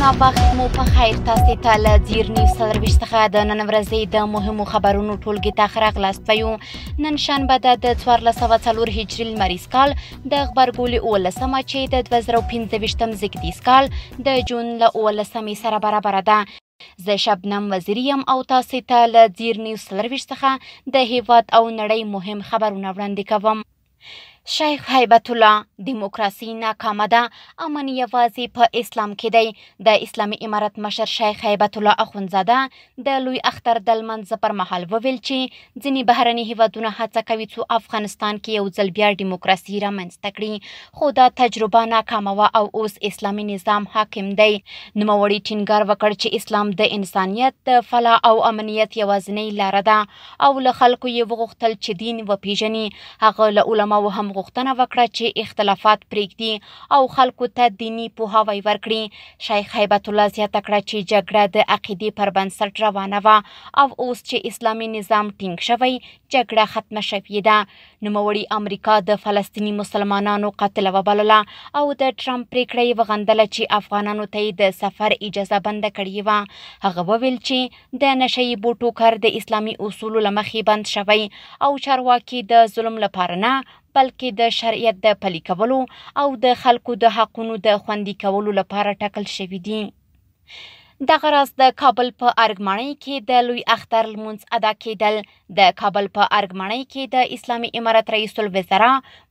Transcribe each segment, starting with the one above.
سلامونه وخت مو په خیر تاسو ته له زیر نیوز سرویس څخه د نن ورځې د مهمو خبرونو ټولګي ته ښه راغلاست ویو. نن شنبه د 1404 هجري لمریز کال د غبرګولي 19 چې د 2015 زیږدیز کال د جون له 19 سره برابر ده. زه شبنم وزیری یم او تاسو ته له زیر نیوز سرویس څخه د هیواد او نړۍ مهم خبرونه وړاندې کوم. شیخ هیبت الله دیموکراسي ناکامه ده، امن یوازې په اسلام کې دی. د اسلامي امارت مشر شیخ هیبت الله اخوندزاده د لوی اختر د لمانځه پر مهال وویل چې ځینې بهرني هیوادونه هڅه کوي څو افغانستان کې یو ځل بیا دیموکراسي رامنځته کړي، خو دا تجربه ناکامه وه او اوس اسلامي نظام حاکم دی. نوموړي ټینګار وکړ چې اسلام د انسانیت د فلاح او امنیت یوازینۍ لاره ده او له خلکو یې وغوښتل چې دین وپیژني. هغه له علماو هم غوښتنه وکړه چې اختلافات پرېږدي او خلکو ته دینی پوهاوی ورکړي. شیخ هیبت الله زیاته کړه چې جګړه د عقیدې پر بنسټ روانه وه او اوس چې اسلامي نظام ټینګ شوی جګړه ختمه شوې ده. نوموړي امریکا د فلسطیني مسلمانانو قاتله وبلله او د ټرمپ پرېکړه یې وغندله چې افغانانو ته یې د سفر اجازه بنده کړې وه. هغه وویل چې د نشه یي بوټو کار د اسلامي اصولو له مخې بند شوی او چارواکي د ظلم لپاره نه بلکې د شریعت د پلي کولو او د خلکو د حقونو د خوندي کولو لپاره ټاکل شوي دي. دغه راز د کابل په ارګماڼۍ کې د لوی اختر لمونځ ادا کېدل. د کابل په ارګماڼۍ کې د اسلامي امارت رئیس الوزرا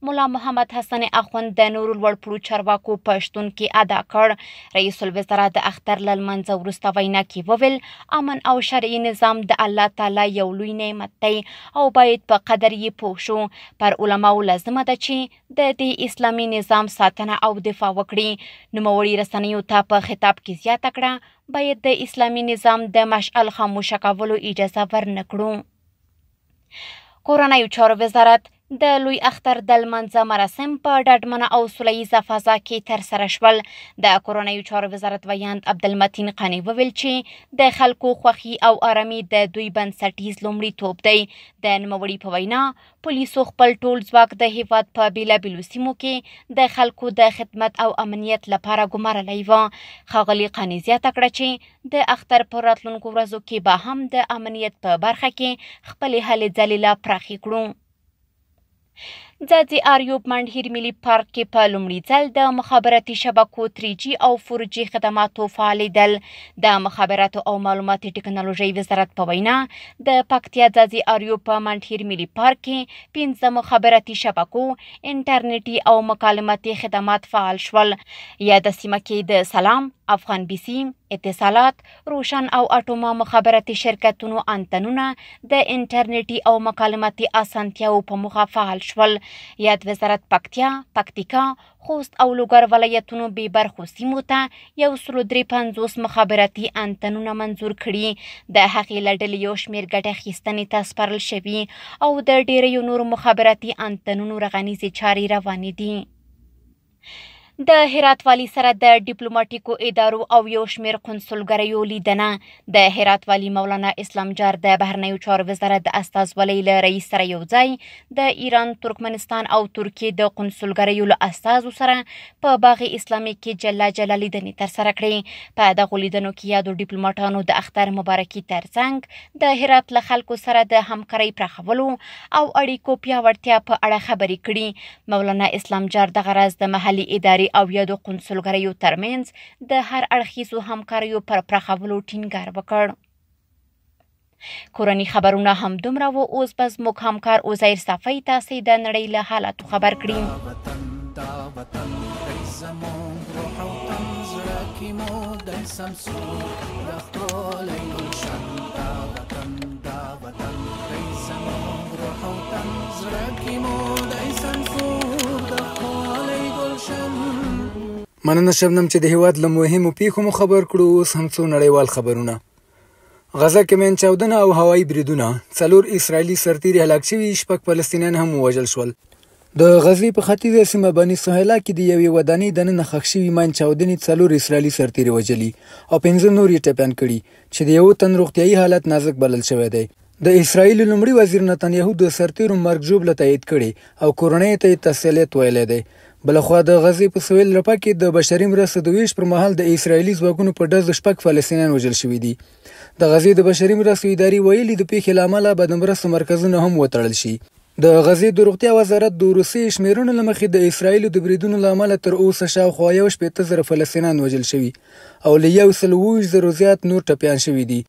ملا محمد حسن اخوند د نورو لوړپوړو چارواکو په شتون کې ادا کړ. رئیس الوزرا د اختر له لمانځه وروسته وینا کې وویل امن او شرعي نظام د الله تعالی یو لوی نعمت دی او باید په قدر یې پوه شو. پر علماو لازمه ده چې د دې اسلامي نظام ساتنه او دفاع وکړي. نوموړي رسنیو ته په خطاب کې زیاته کړه باید د اسلامي نظام د مشعل خاموشه کولو اجازه ورنکړو. کورنیو چارو وزارت د لوی اختر د لمانځه مراسم په ډاډمنه او سوله ییزه فضا کې ترسره شول. د کورنیو چارو وزارت ویاند عبدالمتین قانی وویل چې د خلکو خوښي او آرامي د دوی بنسټیز لومړیتوب دی. د نوموړي په وینا پولیسو خپل ټول ځواک د هیواد په بیلابیلو سیمو کې د خلکو د خدمت او امنیت لپاره ګمارلی و. ښاغلي قانی زیاته کړه چې د اختر په راتلونکو ورځو کې به هم د امنیت په برخه کې خپلې هلې ځلې لا پراخې کړو. ځاځي اریوب منډهیر ملي پارک کې په لومړي ځل د مخابراتي شبکو 3G او 4G خدماتو فعالېدل. د مخابراتو او معلوماتي ټکنالوژۍ وزارت په وینا د پکتیا ځاځي اریوب په منډهیر ملي پارک کې 15 مخابراتي شبکو انټرنیټي او مکالماتي خدمات فعال شول. یاده سیمه کې د سلام، افغان بیسي، اتصالات، روشن او اټوما مخابراتي شرکتونو انتنونه د انټرنیټي او مکالماتي اسانتیاو په موخه فعال شول. یاد وزارت پکتیا، پکتیکا، خوست او لوګر ولایتونو بې برخو سیمو ته 153 مخابراتي انتنونه منظور کړي. د هغې له ډلې یو شمېر ګټې اخیستنې ته سپارل شوي او د ډېریو نورو مخابراتي انتنونو رغنیزې چارې روانې دي. د هرات والي سره د ډیپلوماټیکو ادارو او یو شمېر قونسلګریو لیدنه. د هرات والي مولانا اسلام جار د بهرنیو چارو وزارت د استازولۍ له رئیس سره یو ځای د ایران، ترکمنستان او ترکیې د قونسلګریو له استازو سره په باغ اسلامي کې جلا لیدنې ترسره کړې. په دغو لیدنو کې یادو ډیپلوماټانو د اختر مبارکي ترڅنګ د هرات له خلکو سره د همکارۍ پراخولو او اړیکو پیاوړتیا په اړه خبرې کړي. مولانا اسلام جار دغه راز د محلي ادارې او یادو قونسلګریو ترمنځ د هر اړخیزو همکاریو پر پراخولو ټینګار وکړ. کورني خبرونه هم دومره و. اوس به زموږ همکار عزیر صافی تاسې د نړۍ له حالاتو خبر کړي. مننه شبنم چې د هیواد له مهمو پیښو مو خبر کړو. اوس هم څو نړیوال خبرونه. غزه کې مین چاودنه او هوایي بریدونه، 4 اسرائیلي سرتیري هلاک شوي، 6 فلسطینیان هم ووژل شول. د غزې په ختیځه سیمه بني سهیلا کې د یوې ودانۍ دننه ښخ شوي مین چاودنې 4 اسرائیلي سرتیري وژلي او 15 نور یې ټپیان کړي چې د یو تن روغتیایي حالت نازک بلل شوی دی. د اسرائیل لومړي وزیر نتنیاهو د سرتیرو مرګ ژوبله تایید کړي او کورنۍ ته یې تسلیت ویلی دی. بلخوا د غزې په سویل رپه کې د بشري مرستو د ویش پر مهال د اسرایلي ځواکونو په ډز 6 فلسطینیان وژل شوي دي. د غزې د بشري مرستو ادارې ویلي د پیښې له امله به د مرستو مرکزونه هم وتړل شي. د غزې د روغتیا وزارت د روسیې شمیرونو له مخې د اسرایلو د بریدونو له امله تر اوسه شاوخوا 1.8 فلسطینیان وژل شوي او له 120,000 زیات نور ټپیان شوي دي.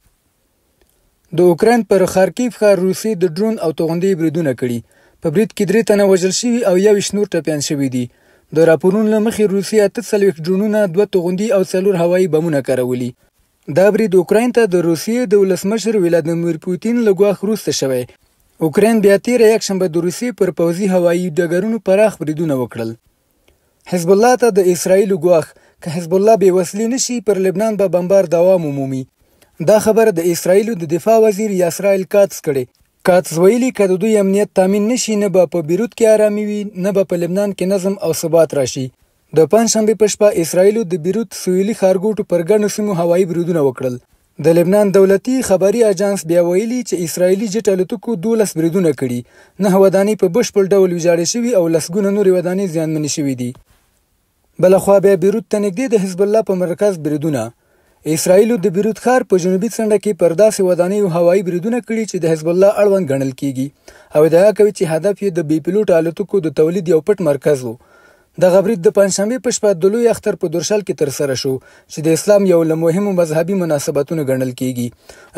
د اوکراین پر خارکیف ښار روسیې د ډرون او توغندۍ بریدونه کړي. په برید کې 3 تنه وژل شوي او 21 نور ټپیان شوي دي. د راپورونو له مخې روسیې 48 ډرونونه 2 توغندۍ او 4 هوایي بمونه کارولي. دا برید اوکراین ته د روسیې د ولسمشر ولادیمیر پوتین له ګواښ وروسته شوی. اوکراین بیا تېره یکشنبه د روسیې پر پوځي هوایي ډګرونو پراخ بریدونه وکړل. حزب الله ته د اسرایلو ګواښ که حزب الله بې وسلې نشي پر لبنان به بمبار دوام ومومي. دا خبره د اسرایلو د دفاع وزیر یاسرایل کاتس کړې. کاتس ویلي که د دوی امنیت تامین نشي نه به په بیروت کې آرامي وي نه به په لبنان کې نظم او ثبات راشي. د پنجشنبې په شپه اسرایلو د بیروت سویلي ښارګوټو پر ګڼو سیمو هوایي بریدونه وکړل. د لبنان دولتي خبري اجانس بیا ویلي چې اسرایلي جټ الوتکو 12 بریدونه کړي. 9 ودانۍ په بشپړ ډول ویجاړې شوي او لسګونه نورې ودانۍ زیانمنې شوي دي. بلخوا بیا بیروت ته نږدې د حزب الله په مرکز بریدونه. اسرایلو د بیروت ښار په جنوبي څنډه کې پر داسې ودانیو هوایي بریدونه کړي چې د حزب الله اړوند ګڼل کیږي او ادعا کوي چې هدف یې د بې پیلوټ الوتکو د تولید یو پټ مرکز و. دغه برید د پنجشنبې په شپه د لوی اختر په دورشل کې ترسره شو چې د اسلام یو له مهمو مذهبي مناسبتونو ګڼل کیږي.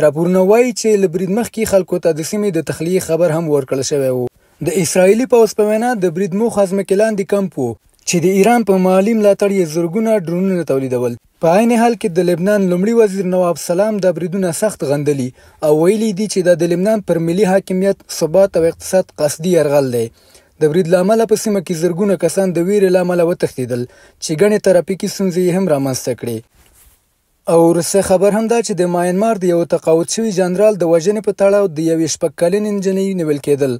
راپورونه وایي چې له برید مخکې خلکو ته د سیمې د تخلیې خبر هم ورکړل شوی و. د اسرایلي پوځ په وینا د برید موخه ځمکې لاندې کمپ و چې د ایران په مالي ملاتړ یې زرګونه ډرونونه تولیدول. په عین حال کې د لبنان لومړي وزیر نواب سلام د بریدونه سخت غندلي او ویلي دي چې د لبنان پر ملي حاکمیت، ثبات او اقتصاد قصدي یرغل دی. د برید له امله په سیمه کې زرګونه کسان د ویرې له امله وتښتېدل چې ګڼې ترافیکي ستونزې هم رامنځته کړې. او وروستی خبر هم دا چې د ماینمار د یو تقاعد شوي جنرال د وژنې په تړاو د یوې 6 کلنې نجلۍ نیول کېدل.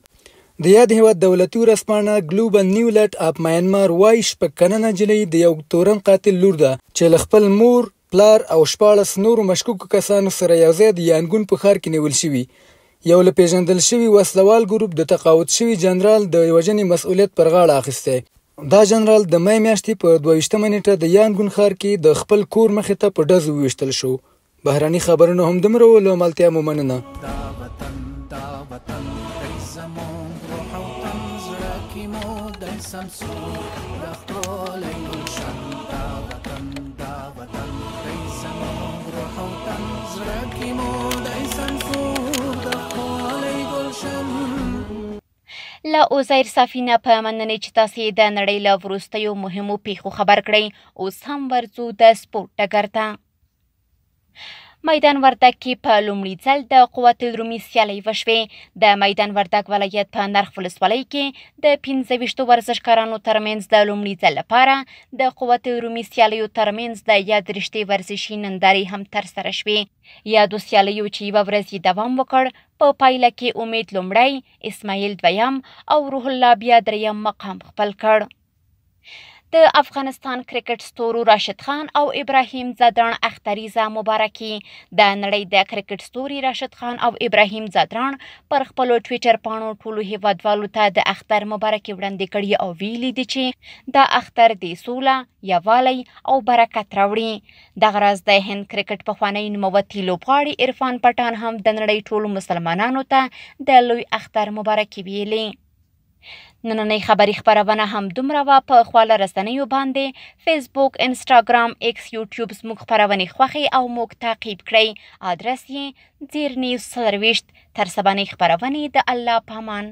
د یاد هیواد دولتي ورځپاڼه ګلوبل نیولټ اپ ماینمار وایي 6 کلنه نجلۍ د یو تورن قاتل لور ده چې له خپل مور، پلار او 14 نورو مشکوکو کسانو سره یوځای د یانګون په ښار کې نیول شوي. یو له پیژندل شوي وسلوال ګروپ د تقاعد شوي جنرال د وژنې مسؤلیت پر غاړه اخیستی. دا جنرال د مې میاشتې په 22 نیټه د یانګون ښار کې د خپل کور مخې ته په ډزو وویشتل شو. بهرني خبرونه هم دومره و. له ملتیا مو مننه. له عزیر سفینه په مننې چې تاسې د نړۍ له وروستیو مهمو پیښو خبر کړئ. اوس هم ورځو د سپورټ ډګر ته. میدان وردګ کې په لومړي ځل د قوت الرومي سیالۍ وشوې. د میدان وردګ ولایت په نرخ ولسوالۍ کې د 25 ورزشکارانو ترمنځ د لومړي ځل لپاره د قوت الرومي سیالیو ترمنځ د یاد رشتې ورزشي نندارې هم ترسره شوې. یادو سیالیو چې یوه ورځ یې دوام وکړ په پایله کې امید لومړی، اسماعیل دویم او روح الله بیا دریم مقام خپل کړ. د افغانستان کرکټ ستورو راشد خان او ابراهیم ځدراڼ اختریزه مبارکي. د نړۍ د کرکټ ستوري راشد خان او ابراهیم ځدراڼ پر خپلو ټویټر پاڼو ټولو هیوادوالو ته د اختر مبارکي وړاندې کړي او ویلي دي چې دا اختر د سوله، یووالی او برکت راوړي. دغه راز د هند کرکټ پخوانی نوموتی لوبغاړي عرفان پټان هم د نړۍ ټولو مسلمانانو ته د لوی اختر مبارکي ویلي. نننۍ خبري خپرونه هم دومره وه. په خواله رسنیو باندې فیسبوک، انسټاګرام، ایکس، یوټیوب زموږ خپرونې خوښې او موږ تعقیب کړئ. ادرس یې زیر نیوز 24. تر سبانۍ خپرونې د الله په امان.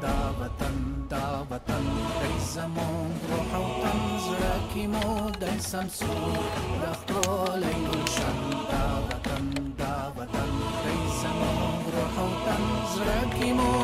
دا وطن دی زموږ روح او تن، زړه کې مو دی سمسور د ښکلی ګلشن. دا وطن دی زموږ روح او تن، زړه کې مو